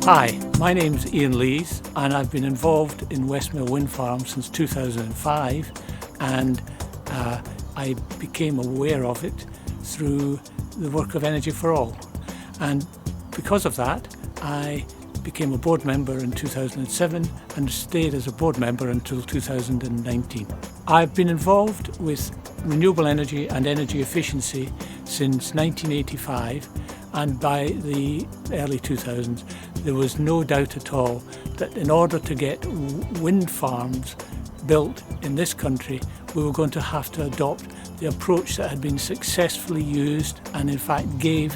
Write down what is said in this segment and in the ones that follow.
Hi, my name's Ian Lees and I've been involved in Westmill Wind Farm since 2005 and I became aware of it through the work of Energy for All, and because of that I became a board member in 2007 and stayed as a board member until 2019. I've been involved with renewable energy and energy efficiency since 1985, and by the early 2000s there was no doubt at all that in order to get wind farms built in this country we were going to have to adopt the approach that had been successfully used and in fact gave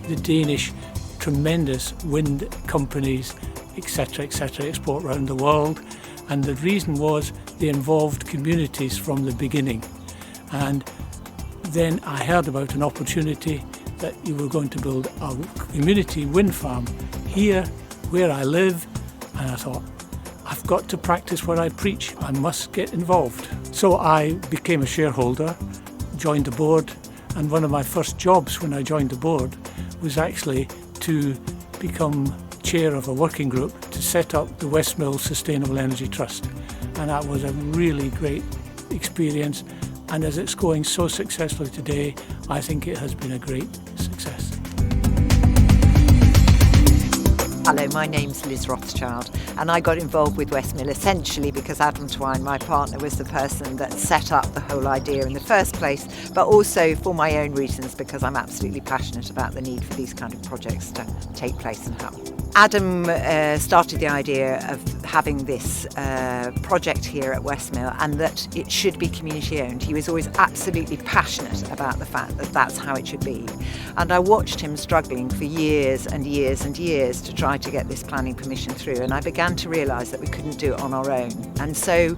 the Danish tremendous wind companies etc export around the world. And the reason was they involved communities from the beginning. And then I heard about an opportunity that you were going to build a community wind farm here where I live, and I thought, I've got to practice what I preach, I must get involved. So I became a shareholder, joined the board, and one of my first jobs when I joined the board was actually to become chair of a working group to set up the Westmill Sustainable Energy Trust. And that was a really great experience, and as it's going so successfully today, I think it has been a great success. Hello, my name's Liz Rothschild and I got involved with Westmill essentially because Adam Twine, my partner, was the person that set up the whole idea in the first place, but also for my own reasons because I'm absolutely passionate about the need for these kind of projects to take place and happen. Adam started the idea of having this project here at Westmill and that it should be community owned. He was always absolutely passionate about the fact that that's how it should be. And I watched him struggling for years and years and years to try to get this planning permission through, and I began to realise that we couldn't do it on our own. And so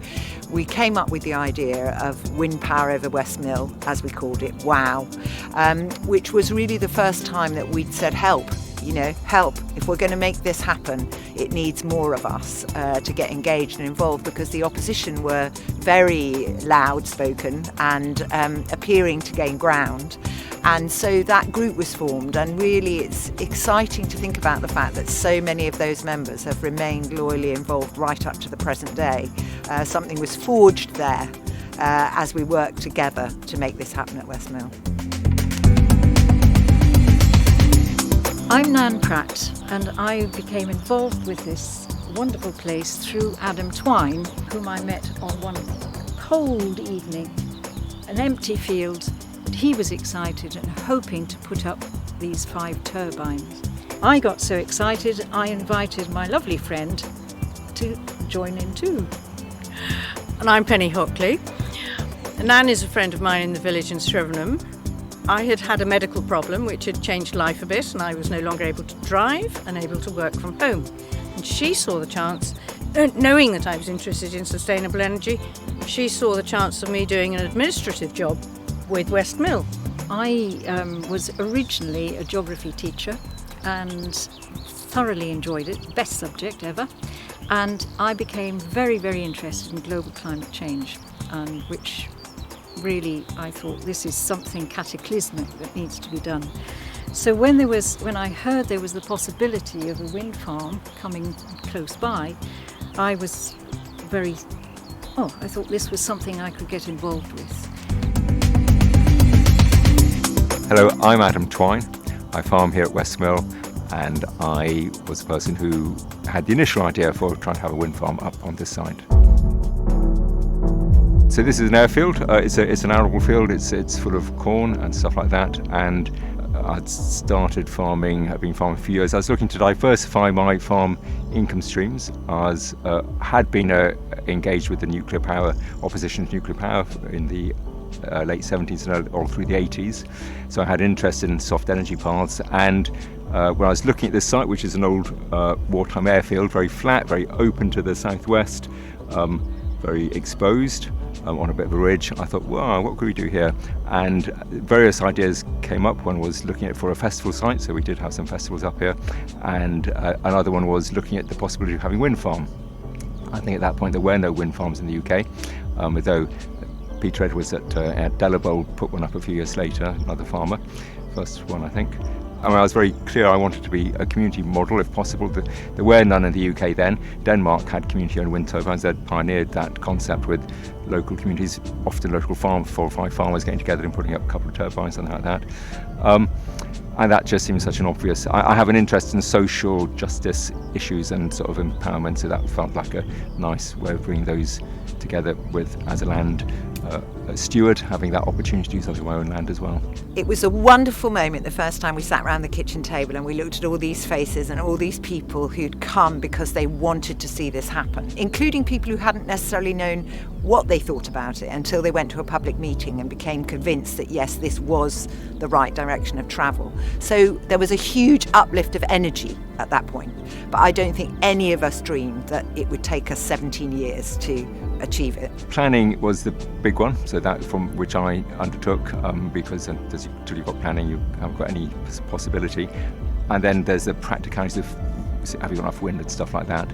we came up with the idea of Wind Power over Westmill, as we called it, WOW, which was really the first time that we'd said help. Help. If we're going to make this happen, it needs more of us to get engaged and involved, because the opposition were very loud spoken and appearing to gain ground. And so that group was formed, and really it's exciting to think about the fact that so many of those members have remained loyally involved right up to the present day. Something was forged there as we worked together to make this happen at Westmill. I'm Nan Pratt, and I became involved with this wonderful place through Adam Twine, whom I met on one cold evening, an empty field. He was excited and hoping to put up these 5 turbines. I got so excited I invited my lovely friend to join in too. And I'm Penny Hockley. Nan is a friend of mine in the village in Strevenham. I had had a medical problem which had changed life a bit, and I was no longer able to drive and able to work from home. And she saw the chance, knowing that I was interested in sustainable energy, she saw the chance of me doing an administrative job with Westmill. I was originally a geography teacher and thoroughly enjoyed it, best subject ever. And I became very, very interested in global climate change, and which really I thought this is something cataclysmic that needs to be done. So when I heard there was the possibility of a wind farm coming close by, I thought this was something I could get involved with. Hello, I'm Adam Twine. I farm here at Westmill, and I was the person who had the initial idea for trying to have a wind farm up on this site. So this is an airfield. It's an arable field. It's full of corn and stuff like that. And I'd started farming. I've been farming for years. I was looking to diversify my farm income streams. I had been engaged with the nuclear power, opposition to nuclear power in the late 70s and all through the 80s. So I had interest in soft energy paths. And when I was looking at this site, which is an old wartime airfield, very flat, very open to the southwest, very exposed, on a bit of a ridge, I thought, wow, what could we do here? And various ideas came up. One was looking at for a festival site, so we did have some festivals up here, and another one was looking at the possibility of having a wind farm. I think at that point there were no wind farms in the UK, although Peter Edwards at Delabole put one up a few years later, another farmer, first one I think. I was very clear I wanted to be a community model if possible. There were none in the UK then. Denmark had community-owned wind turbines. They'd pioneered that concept with local communities, often local 4 or 5 farmers getting together and putting up a couple of turbines, something like that. And that just seems such an obvious. I have an interest in social justice issues and sort of empowerment, so that felt like a nice way of bringing those together with, as a land steward, having that opportunity to do something with my own land as well. It was a wonderful moment the first time we sat around the kitchen table and we looked at all these faces and all these people who'd come because they wanted to see this happen, including people who hadn't necessarily known what they thought about it until they went to a public meeting and became convinced that yes, this was the right direction of travel. So there was a huge uplift of energy at that point, but I don't think any of us dreamed that it would take us 17 years to achieve it. Planning was the big one, so that from which I undertook, because until you've got planning you haven't got any possibility, and then there's the practicalities of having enough wind and stuff like that.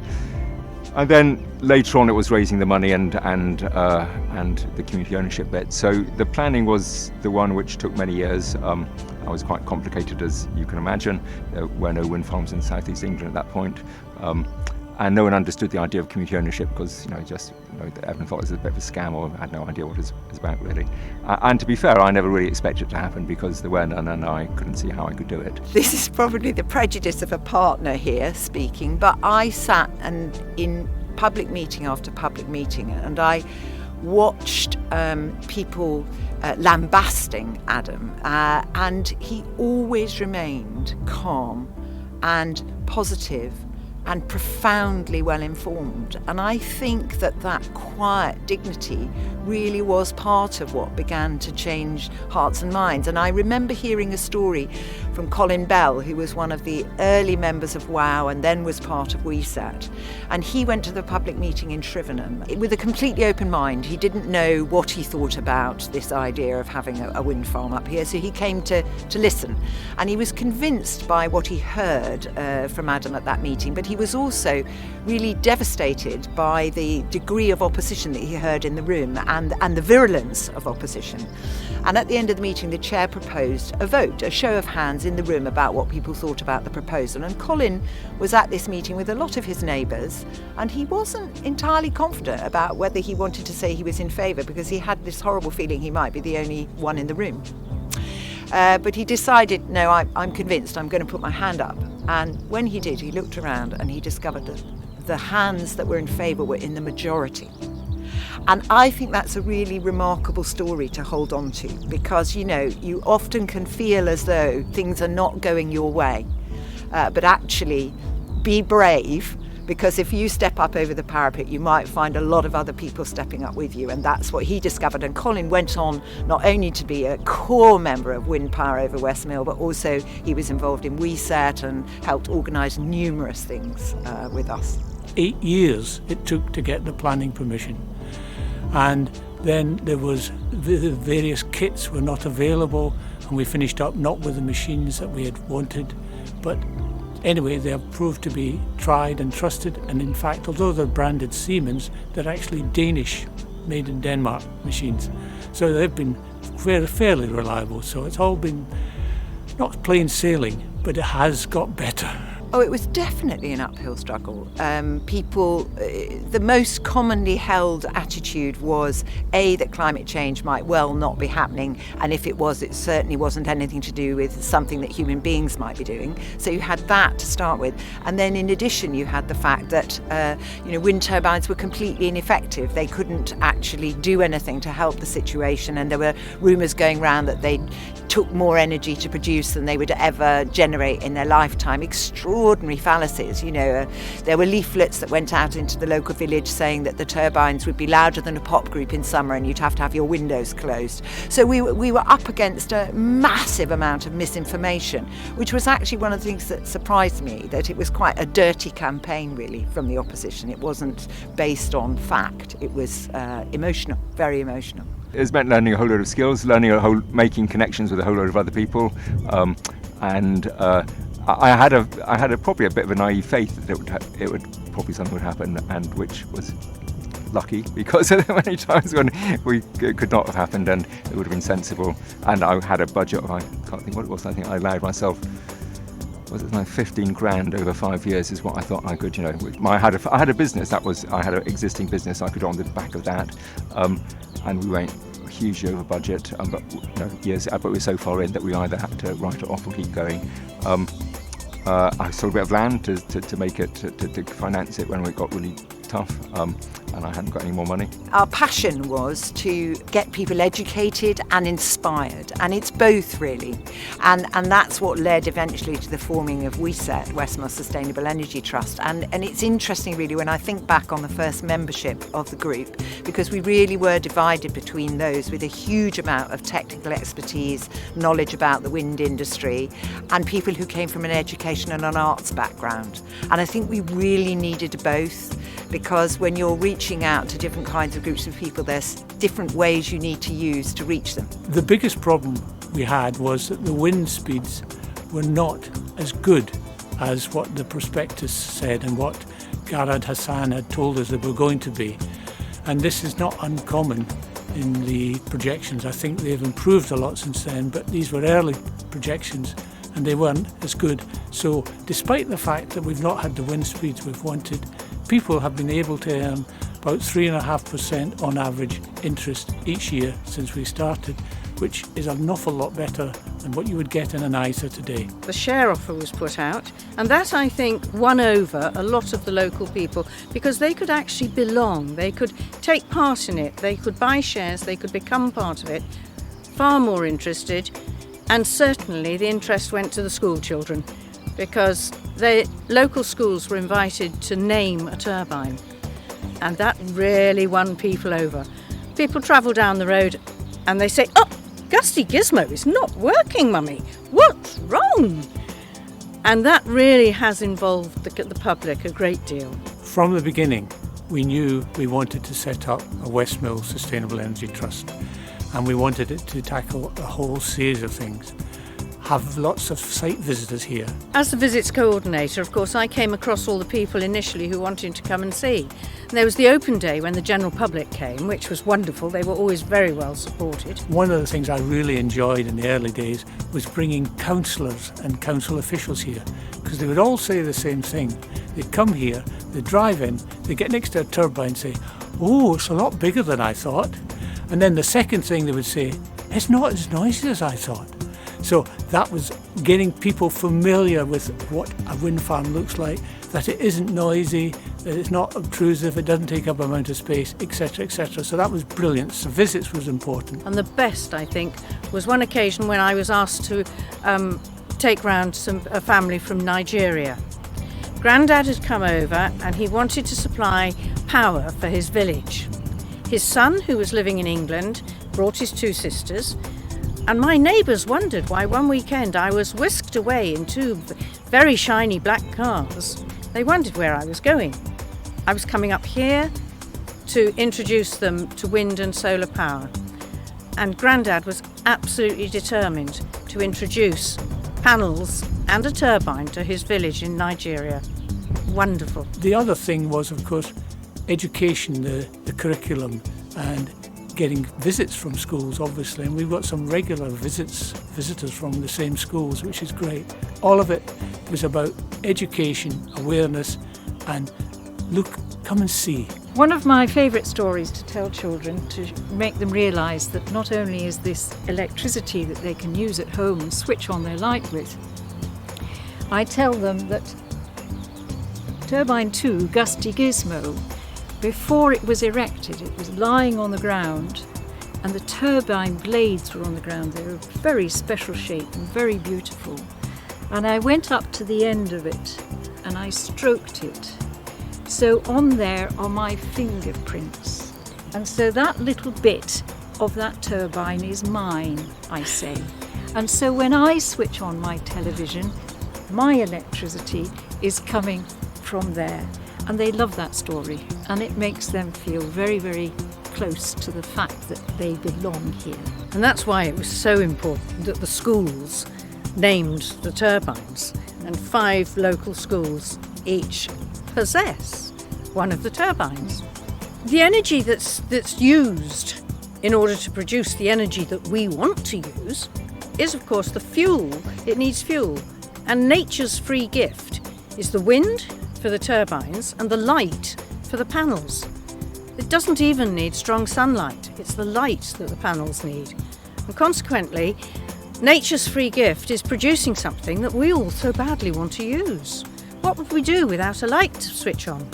And then later on it was raising the money and the community ownership bit. So the planning was the one which took many years. It was quite complicated, as you can imagine. There were no wind farms in South East England at that point. And no one understood the idea of community ownership because, everyone thought it was a bit of a scam or had no idea what it was about really. And to be fair, I never really expected it to happen because there were none and I couldn't see how I could do it. This is probably the prejudice of a partner here speaking, but I sat and in public meeting after public meeting and I watched people lambasting Adam and he always remained calm and positive and profoundly well informed. And I think that quiet dignity really was part of what began to change hearts and minds. And I remember hearing a story from Colin Bell, who was one of the early members of WOW and then was part of WeSET. And he went to the public meeting in Shrivenham with a completely open mind. He didn't know what he thought about this idea of having a wind farm up here, so he came to listen. And he was convinced by what he heard from Adam at that meeting, but he was also really devastated by the degree of opposition that he heard in the room and the virulence of opposition. And at the end of the meeting, the chair proposed a vote, a show of hands in the room about what people thought about the proposal. And Colin was at this meeting with a lot of his neighbours, and he wasn't entirely confident about whether he wanted to say he was in favour because he had this horrible feeling he might be the only one in the room. But he decided, no, I'm convinced, I'm going to put my hand up. And when he did, he looked around and he discovered that the hands that were in favour were in the majority. And I think that's a really remarkable story to hold on to because, you often can feel as though things are not going your way. But actually, be brave, because if you step up over the parapet, you might find a lot of other people stepping up with you. And that's what he discovered. And Colin went on not only to be a core member of Wind Power over Westmill, but also he was involved in WeSET and helped organise numerous things with us. 8 years it took to get the planning permission. And then there was the various kits were not available, and we finished up not with the machines that we had wanted, but anyway, they have proved to be tried and trusted, and in fact, although they're branded Siemens, they're actually Danish, made in Denmark machines. So they've been fairly reliable. So it's all been not plain sailing, but it has got better. Oh, it was definitely an uphill struggle. The most commonly held attitude was that climate change might well not be happening, and if it was, it certainly wasn't anything to do with something that human beings might be doing. So you had that to start with, and then in addition you had the fact that wind turbines were completely ineffective. They couldn't actually do anything to help the situation, and there were rumours going around that they took more energy to produce than they would ever generate in their lifetime. Extraordinary fallacies. There were leaflets that went out into the local village saying that the turbines would be louder than a pop group in summer and you'd have to have your windows closed. So we were up against a massive amount of misinformation, which was actually one of the things that surprised me, that it was quite a dirty campaign really from the opposition. It wasn't based on fact. It was emotional, very emotional. It's meant learning a whole load of skills, making connections with a whole load of other people, and I had probably a bit of a naive faith that it would probably something would happen, and which was lucky because there were many times when it could not have happened and it would have been sensible. And I had a budget of, I can't think what it was. I think I allowed myself was it like 15 grand over 5 years is what I thought I could, I had a business, I had an existing business, I could on the back of that, and we went hugely over budget, but we're so far in that we either had to write it off or keep going. I sold a bit of land to make it, to finance it when it got really tough, and I hadn't got any more money. Our passion was to get people educated and inspired, and it's both really, and that's what led eventually to the forming of WeSET, Westmill Sustainable Energy Trust, and it's interesting really when I think back on the first membership of the group, because we really were divided between those with a huge amount of technical expertise, knowledge about the wind industry, and people who came from an education and an arts background, and I think we really needed both, because when you're reaching out to different kinds of groups of people, there's different ways you need to use to reach them. The biggest problem we had was that the wind speeds were not as good as what the prospectus said and what Garad Hassan had told us they were going to be. And this is not uncommon in the projections. I think they've improved a lot since then, but these were early projections and they weren't as good. So despite the fact that we've not had the wind speeds we've wanted, people have been able to earn about 3.5% on average interest each year since we started, which is an awful lot better than what you would get in an ISA today. The share offer was put out, and that, I think, won over a lot of the local people because they could actually belong, they could take part in it, they could buy shares, they could become part of it, far more interested, and certainly the interest went to the school children because the local schools were invited to name a turbine, and that really won people over. People travel down the road and they say, "Oh, Gusty Gizmo is not working, Mummy. What's wrong?" And that really has involved the public a great deal. From the beginning, we knew we wanted to set up a Westmill Sustainable Energy Trust, and we wanted it to tackle a whole series of things. Have lots of site visitors here. As the visits coordinator, of course, I came across all the people initially who wanted to come and see. And there was the open day when the general public came, which was wonderful. They were always very well supported. One of the things I really enjoyed in the early days was bringing councillors and council officials here, because they would all say the same thing. They'd come here, they'd drive in, they'd get next to a turbine and say, "Oh, it's a lot bigger than I thought." And then the second thing they would say, "It's not as noisy as I thought." So that was getting people familiar with what a wind farm looks like, that it isn't noisy, that it's not obtrusive, it doesn't take up an amount of space, etc., etc. So that was brilliant. So visits was important. And the best, I think, was one occasion when I was asked to take round a family from Nigeria. Grandad had come over and he wanted to supply power for his village. His son, who was living in England, brought his two sisters, and my neighbours wondered why one weekend I was whisked away in two very shiny black cars. They wondered where I was going. I was coming up here to introduce them to wind and solar power. And Grandad was absolutely determined to introduce panels and a turbine to his village in Nigeria. Wonderful. The other thing was, of course, education, the curriculum, and getting visits from schools, obviously, and we've got some regular visitors from the same schools, which is great. All of it was about education, awareness, and look, come and see. One of my favourite stories to tell children, to make them realise that not only is this electricity that they can use at home and switch on their light with, I tell them that Turbine 2, Gusty Gizmo, before it was erected, it was lying on the ground and the turbine blades were on the ground. They were of very special shape and very beautiful. And I went up to the end of it and I stroked it. So on there are my fingerprints. And so that little bit of that turbine is mine, I say. And so when I switch on my television, my electricity is coming from there. And they love that story, and it makes them feel very, very close to the fact that they belong here. And that's why it was so important that the schools named the turbines, and 5 local schools each possess one of the turbines. The energy that's used in order to produce the energy that we want to use is, of course, the fuel. It needs fuel. And nature's free gift is the wind for the turbines and the light for the panels. It doesn't even need strong sunlight. It's the light that the panels need. And consequently, nature's free gift is producing something that we all so badly want to use. What would we do without a light switch on?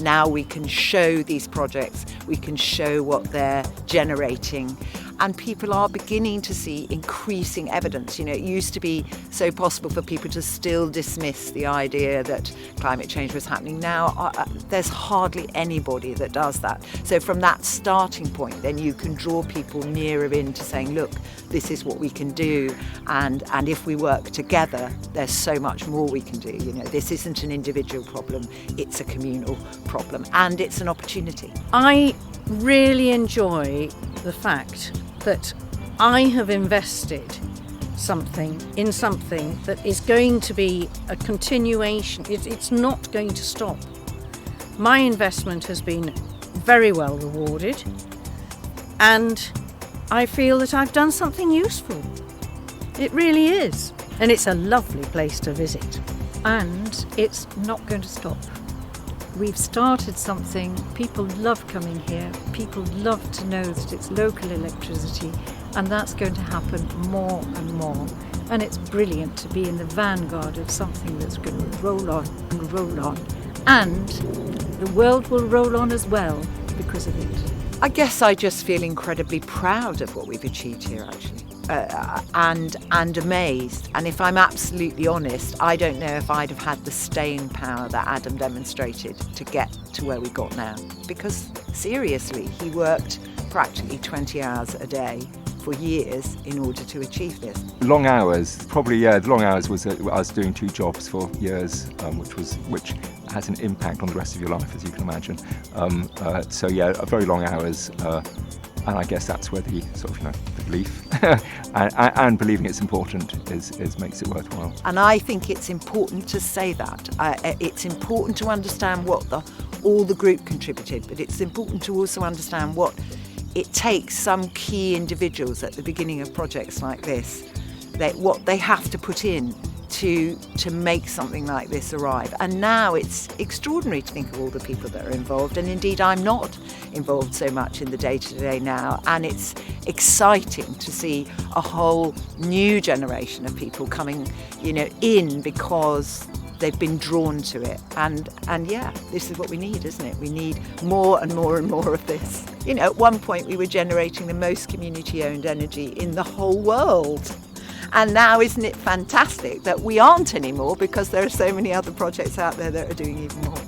Now we can show these projects, we can show what they're generating, and people are beginning to see increasing evidence. You know, it used to be so possible for people to still dismiss the idea that climate change was happening. Now there's hardly anybody that does that. So from that starting point, then you can draw people nearer into saying, look, this is what we can do, and if we work together, there's so much more we can do. You know, this isn't an individual problem, it's a communal problem, and it's an opportunity. I really enjoy the fact that I have invested something in something that is going to be a continuation. It's not going to stop. My investment has been very well rewarded, and I feel that I've done something useful. It really is. And it's a lovely place to visit. And it's not going to stop. We've started something, people love coming here, people love to know that it's local electricity, and that's going to happen more and more. And it's brilliant to be in the vanguard of something that's going to roll on and roll on. And the world will roll on as well because of it. I guess I just feel incredibly proud of what we've achieved here, actually, and amazed. And if I'm absolutely honest, I don't know if I'd have had the staying power that Adam demonstrated to get to where we got now. Because seriously, he worked practically 20 hours a day for years in order to achieve this. Long hours, probably, yeah. The long hours was I was doing 2 jobs for years, which has an impact on the rest of your life, as you can imagine. So yeah, very long hours, and I guess that's where the sort of the belief and believing it's important is makes it worthwhile. And I think it's important to say that. It's important to understand what all the group contributed, but it's important to also understand what it takes some key individuals at the beginning of projects like this, what they have to put in to make something like this arrive. And now it's extraordinary to think of all the people that are involved, and indeed I'm not involved so much in the day-to-day now, and it's exciting to see a whole new generation of people coming in because they've been drawn to it, and yeah, this is what we need, isn't it? We need more and more and more of this. At one point we were generating the most community-owned energy in the whole world. And now, isn't it fantastic that we aren't anymore, because there are so many other projects out there that are doing even more.